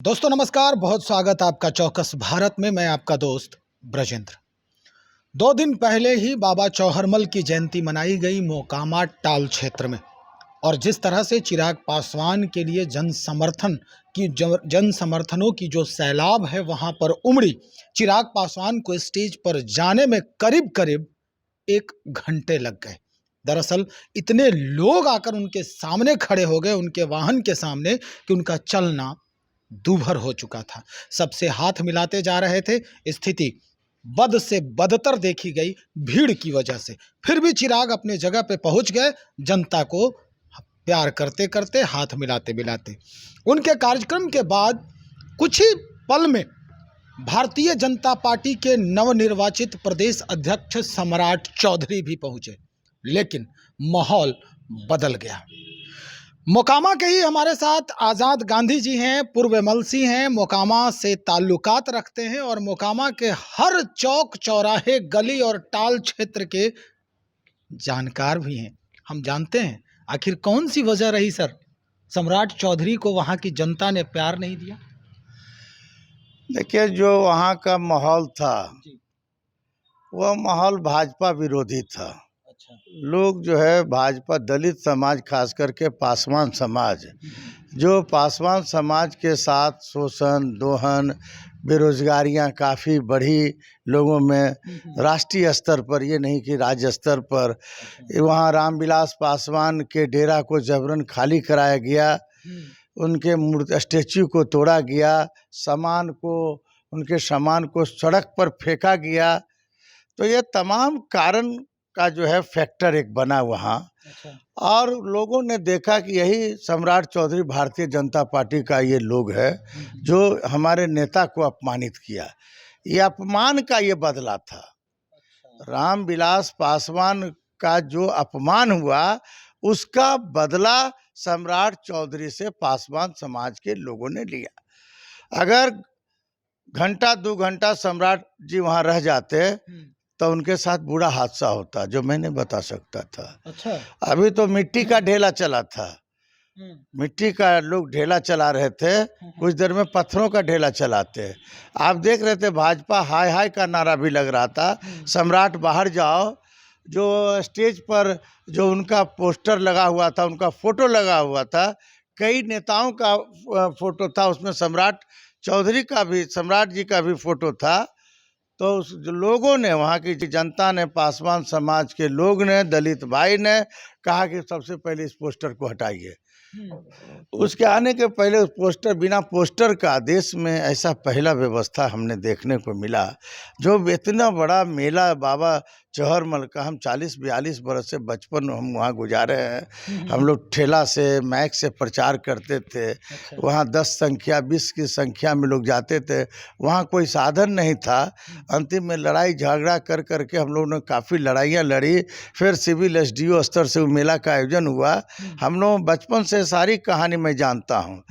दोस्तों नमस्कार, बहुत स्वागत आपका चौकस भारत में। मैं आपका दोस्त ब्रजेंद्र। 2 दिन पहले ही बाबा चौहरमल की जयंती मनाई गई मोकामा टाल क्षेत्र में। और जिस तरह से चिराग पासवान के लिए जन समर्थनों की जो सैलाब है वहां पर उमड़ी, चिराग पासवान को स्टेज पर जाने में करीब करीब 1 घंटे लग गए। दरअसल इतने लोग आकर उनके सामने खड़े हो गए, उनके वाहन के सामने, कि उनका चलना दूभर हो चुका था। सबसे हाथ मिलाते जा रहे थे। स्थिति बद से बदतर देखी गई भीड़ की वजह से। फिर भी चिराग अपने जगह पे पहुंच गए, जनता को प्यार करते करते, हाथ मिलाते मिलाते। उनके कार्यक्रम के बाद कुछ ही पल में भारतीय जनता पार्टी के नवनिर्वाचित प्रदेश अध्यक्ष सम्राट चौधरी भी पहुंचे, लेकिन माहौल बदल गया। मोकामा के ही हमारे साथ आज़ाद गांधी जी हैं, पूर्व एमएलसी हैं, मोकामा से ताल्लुकात रखते हैं और मोकामा के हर चौक चौराहे, गली और टाल क्षेत्र के जानकार भी हैं। हम जानते हैं आखिर कौन सी वजह रही सर, सम्राट चौधरी को वहां की जनता ने प्यार नहीं दिया। देखिए, जो वहाँ का माहौल था वह माहौल भाजपा विरोधी था। अच्छा। लोग जो है भाजपा, दलित समाज, खास करके पासवान समाज, जो पासवान समाज के साथ शोषण, दोहन, बेरोजगारियां काफ़ी बढ़ी लोगों में, राष्ट्रीय स्तर पर, ये नहीं कि राज्य स्तर पर। वहाँ रामविलास पासवान के डेरा को जबरन खाली कराया गया, उनके मूर्ति स्टैच्यू को तोड़ा गया, उनके सामान को सड़क पर फेंका गया। तो ये तमाम कारण का जो है फैक्टर एक बना वहाँ। अच्छा। और लोगों ने देखा कि यही सम्राट चौधरी भारतीय जनता पार्टी का ये लोग है जो हमारे नेता को अपमानित किया। ये अपमान का ये बदला था। रामविलास पासवान का जो अपमान हुआ उसका बदला सम्राट चौधरी से पासवान समाज के लोगों ने लिया। अगर घंटा 2 घंटा सम्राट जी वहाँ रह जाते तो उनके साथ बुरा हादसा होता, जो मैं नहीं बता सकता था। अच्छा। अभी तो मिट्टी का ढेला चला था, मिट्टी का लोग ढेला चला रहे थे, कुछ देर में पत्थरों का ढेला चलाते। आप देख रहे थे भाजपा हाय हाय का नारा भी लग रहा था, सम्राट बाहर जाओ। जो स्टेज पर जो उनका पोस्टर लगा हुआ था, उनका फोटो लगा हुआ था, कई नेताओं का फोटो था, उसमें सम्राट चौधरी का भी, सम्राट जी का भी फोटो था। तो उस लोगों ने, वहाँ की जनता ने, पासवान समाज के लोग ने, दलित भाई ने कहा कि सबसे पहले इस पोस्टर को हटाइए। उसके आने के पहले उस पोस्टर, बिना पोस्टर का देश में ऐसा पहला व्यवस्था हमने देखने को मिला। जो इतना बड़ा मेला बाबा चौहरमल का, हम 40-42 बरस से बचपन हम वहाँ गुजारे हैं। हम लोग ठेला से, माइक से प्रचार करते थे। वहाँ 10 संख्या 20 की संख्या में लोग जाते थे। वहाँ कोई साधन नहीं था। अंतिम में लड़ाई झगड़ा कर करके हम लोगों ने काफ़ी लड़ाइयाँ लड़ी। फिर सिविल एसडीओ स्तर से वो मेला का आयोजन हुआ। हम लोग बचपन से सारी कहानी मैं जानता हूँ।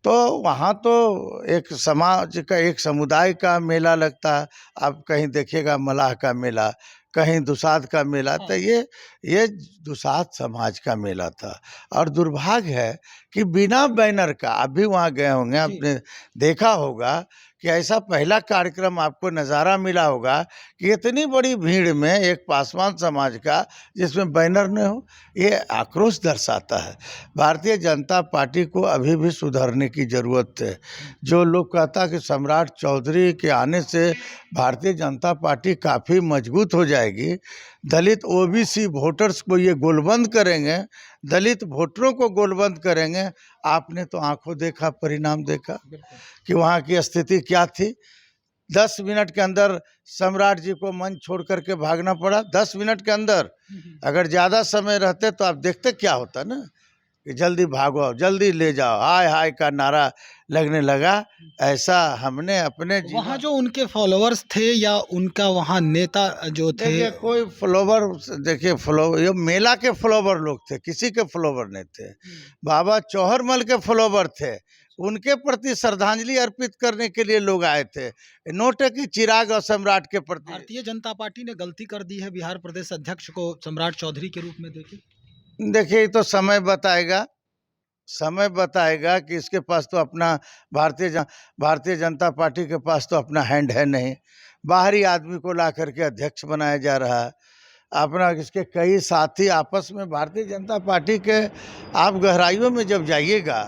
तो वहाँ तो एक समाज का, एक समुदाय का मेला लगता है। आप कहीं देखिएगा मलाह का मेला, कहीं दुसाध का मेला, तो ये दुसाध समाज का मेला था। और दुर्भाग्य है कि बिना बैनर का, आप भी वहाँ गए होंगे, आपने देखा होगा कि ऐसा पहला कार्यक्रम आपको नज़ारा मिला होगा कि इतनी बड़ी भीड़ में एक पासवान समाज का जिसमें बैनर न हो। ये आक्रोश दर्शाता है। भारतीय जनता पार्टी को अभी भी सुधरने की ज़रूरत है। जो लोग कहता कि सम्राट चौधरी के आने से भारतीय जनता पार्टी काफ़ी मजबूत हो जाएगी, दलित ओबीसी वोटर्स को ये गोलबंद करेंगे, दलित वोटरों को गोलबंद करेंगे। आपने तो आंखों देखा, परिणाम देखा कि वहाँ की स्थिति क्या थी। 10 मिनट के अंदर सम्राट जी को मंच छोड़ करके भागना पड़ा। 10 मिनट के अंदर, अगर ज़्यादा समय रहते तो आप देखते क्या होता ना, कि जल्दी भागो, जल्दी ले जाओ, हाय हाय का नारा लगने लगा। ऐसा हमने अपने वहाँ जो उनके फॉलोअर्स थे या उनका वहाँ नेता जो थे, देखिए कोई फ्लोवर, देखिए फ्लोवर, ये मेला के फ्लोवर लोग थे, किसी के फ्लोवर नहीं थे। बाबा चौहरमल के फ्लोवर थे, उनके प्रति श्रद्धांजलि अर्पित करने के लिए लोग आए थे। नोट है कि चिराग और सम्राट के प्रति। भारतीय जनता पार्टी ने गलती कर दी है बिहार प्रदेश अध्यक्ष को सम्राट चौधरी के रूप में। देखिए तो समय बताएगा। समय बताएगा कि इसके पास तो अपना भारतीय जनता पार्टी के पास तो अपना हैंड है नहीं। बाहरी आदमी को ला करके अध्यक्ष बनाया जा रहा है। अपना इसके कई साथी आपस में भारतीय जनता पार्टी के आप गहराइयों में जब जाइएगा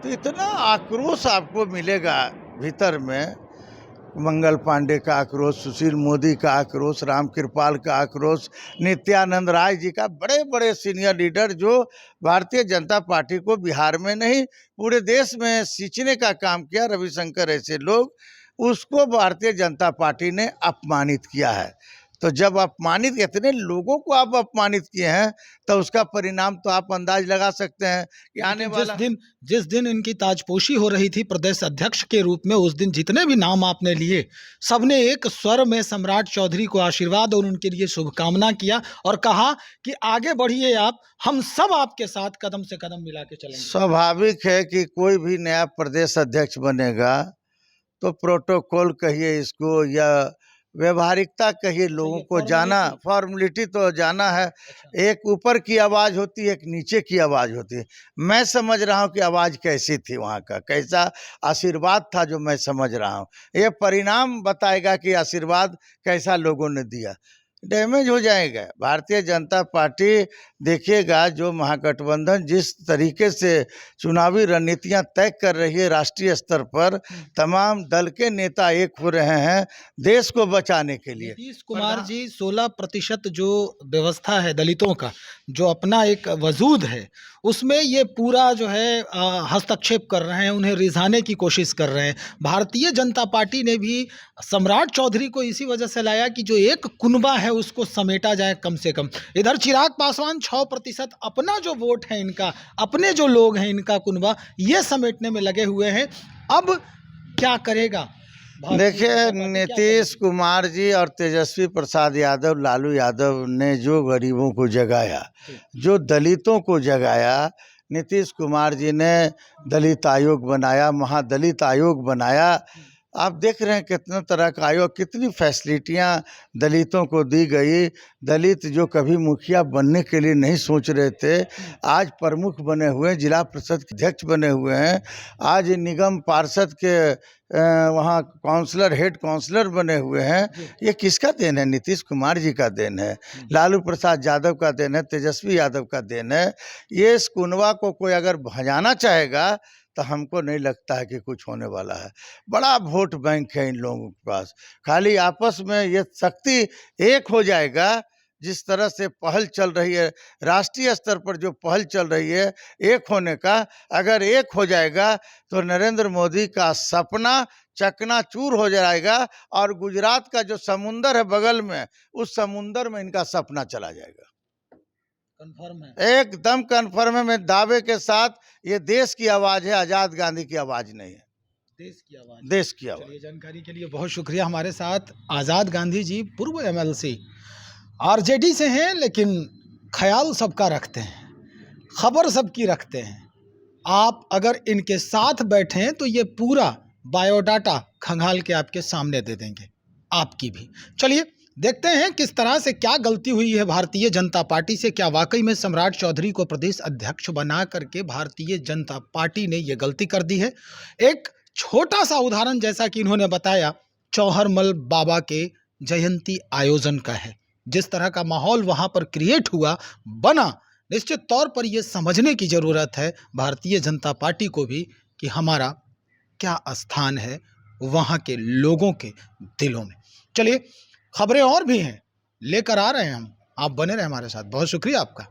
तो इतना आक्रोश आपको मिलेगा भीतर में। मंगल पांडे का आक्रोश, सुशील मोदी का आक्रोश, राम कृपाल का आक्रोश, नित्यानंद राय जी का, बड़े बड़े सीनियर लीडर जो भारतीय जनता पार्टी को बिहार में नहीं पूरे देश में सींचने का काम किया, रविशंकर ऐसे लोग, उसको भारतीय जनता पार्टी ने अपमानित किया है। तो जब अपमानित, इतने लोगों को आप अपमानित किए हैं तो उसका परिणाम तो आप अंदाज लगा सकते हैं कि आने वाला जिस दिन इनकी ताजपोशी हो रही थी प्रदेश अध्यक्ष के रूप में, उस दिन जितने भी नाम आपने लिए, सबने एक स्वर में सम्राट चौधरी को आशीर्वाद और उनके लिए शुभकामना किया और कहा कि आगे बढ़िए आप, हम सब आपके साथ कदम से कदम मिला के चलेंगे। स्वाभाविक है कि कोई भी नया प्रदेश अध्यक्ष बनेगा तो प्रोटोकॉल कहिए इसको या व्यवहारिकता कहिए, लोगों को जाना, फॉर्मेलिटी तो जाना है। एक ऊपर की आवाज़ होती है, एक नीचे की आवाज़ होती है। मैं समझ रहा हूँ कि आवाज़ कैसी थी, वहाँ का कैसा आशीर्वाद था जो मैं समझ रहा हूँ। ये परिणाम बताएगा कि आशीर्वाद कैसा लोगों ने दिया। डैमेज हो जाएगा भारतीय जनता पार्टी। देखिएगा जो महागठबंधन जिस तरीके से चुनावी रणनीतियां तय कर रही है राष्ट्रीय स्तर पर, तमाम दल के नेता एक हो रहे हैं देश को बचाने के लिए। नीतीश कुमार जी 16% जो व्यवस्था है दलितों का, जो अपना एक वजूद है, उसमें ये पूरा जो है हस्तक्षेप कर रहे हैं, उन्हें रिझाने की कोशिश कर रहे हैं। भारतीय जनता पार्टी ने भी सम्राट चौधरी को इसी वजह से लाया कि जो एक कुनबा है उसको समेटा जाए कम से कम। इधर चिराग पासवान 6% अपना जो वोट है इनका, अपने जो लोग हैं इनका कुनबा, ये समेटने में लगे हुए हैं। अब क्या करेगा? देखिए, नीतीश कुमार जी और तेजस्वी प्रसाद यादव, लालू यादव ने जो गरीबों को जगाया, जो दलितों को जगाया, नीतीश कुमार जी ने दलित आयोग बनाया, महादलित आयोग बनाया। आप देख रहे हैं कितना तरह का आयोग, कितनी फैसिलिटियां दलितों को दी गई। दलित जो कभी मुखिया बनने के लिए नहीं सोच रहे थे, आज प्रमुख बने हुए हैं, जिला परिषद के अध्यक्ष बने हुए हैं, आज निगम पार्षद के वहाँ काउंसलर, हेड काउंसलर बने हुए हैं। ये किसका देन है? नीतीश कुमार जी का देन है, लालू प्रसाद यादव का देन है, तेजस्वी यादव का देन है। ये इस कुनबा को कोई अगर भजाना चाहेगा तो हमको नहीं लगता है कि कुछ होने वाला है। बड़ा वोट बैंक है इन लोगों के पास, खाली आपस में ये शक्ति एक हो जाएगा। जिस तरह से पहल चल रही है राष्ट्रीय स्तर पर, जो पहल चल रही है एक होने का, अगर एक हो जाएगा तो नरेंद्र मोदी का सपना चकनाचूर हो जाएगा और गुजरात का जो समुंदर है बगल में, उस समुंदर में इनका सपना चला जाएगा। कंफर्म है, एकदम कंफर्म है। मैं दावे के साथ, ये देश की आवाज है, आजाद गांधी की आवाज नहीं है, देश की आवाज, देश की आवाज। चलिए, जानकारी के लिए बहुत शुक्रिया। हमारे साथ आजाद गांधी जी, पूर्व MLC, RJD से हैं, लेकिन ख्याल सबका रखते हैं, खबर सबकी रखते हैं। आप अगर इनके साथ बैठें तो ये पूरा बायोडाटा खंगाल के आपके सामने दे देंगे, आपकी भी। चलिए देखते हैं किस तरह से क्या गलती हुई है भारतीय जनता पार्टी से। क्या वाकई में सम्राट चौधरी को प्रदेश अध्यक्ष बना करके भारतीय जनता पार्टी ने ये गलती कर दी है? एक छोटा सा उदाहरण, जैसा कि इन्होंने बताया, चौहरमल बाबा के जयंती आयोजन का है। जिस तरह का माहौल वहां पर क्रिएट हुआ, बना, निश्चित तौर पर यह समझने की जरूरत है भारतीय जनता पार्टी को भी कि हमारा क्या स्थान है वहां के लोगों के दिलों में। चलिए, खबरें और भी हैं, लेकर आ रहे हैं हम, आप बने रहे हमारे साथ। बहुत शुक्रिया आपका।